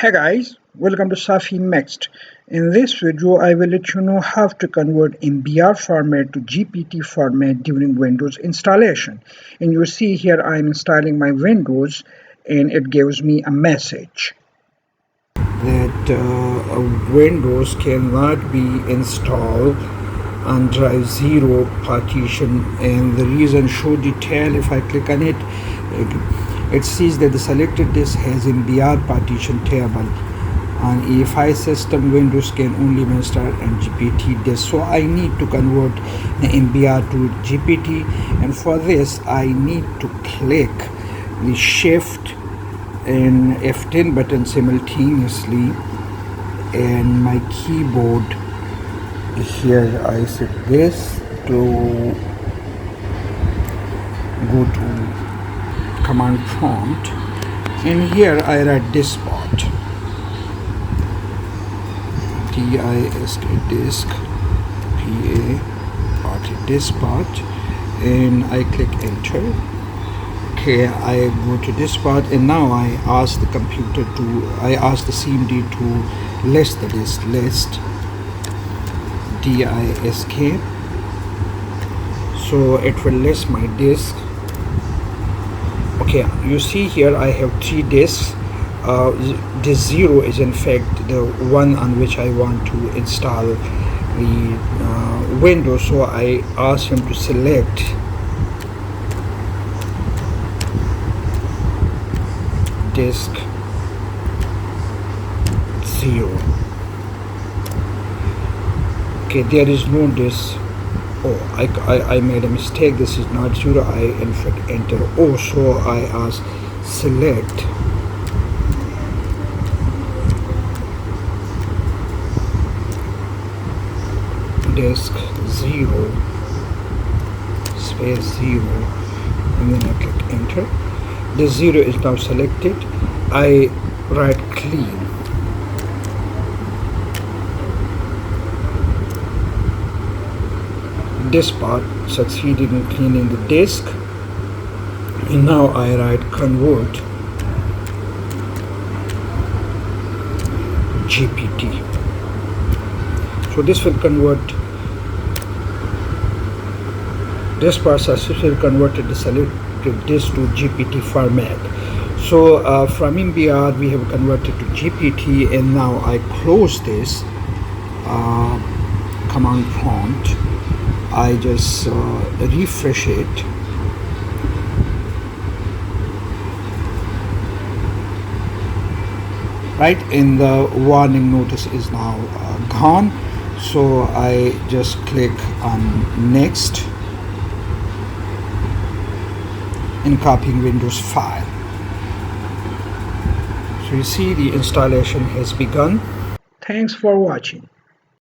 Hey guys, welcome to Safi Next. In this video, I will let you know how to convert MBR format to GPT format during Windows installation. And you see here I'm installing my Windows and it gives me a message that Windows cannot be installed on drive 0 partition, and the reason show detail. If I click on it, it says that the selected disk has MBR partition table. On E5 system, Windows can only be installed on GPT disk. So I need to convert the MBR to GPT, and for this I need to click the Shift and F10 button simultaneously, and my keyboard here I set this to go to command prompt, and here I write diskpart, disk disk pa diskpart, and I click enter. Okay, I go to this part, and now I ask the CMD to list the disk, list disk, so it will list my disk. Okay, you see here I have 3 disks. Disk 0 is in fact the one on which I want to install the Windows, so I ask him to select disk 0. Okay, there is no disk. Oh, I made a mistake. This is not 0. I in fact enter O, so I ask select disk 0 space 0, and then I click enter. The 0 is now selected. I write clean. This part succeeded in cleaning the disk, and now I write convert GPT. So this will convert, this part successfully converted the selected disk to GPT format. So from MBR we have converted to GPT, and now I close this command prompt. I just refresh it. Right, and the warning notice is now gone. So I just click on next and copying Windows file. So you see the installation has begun. Thanks for watching.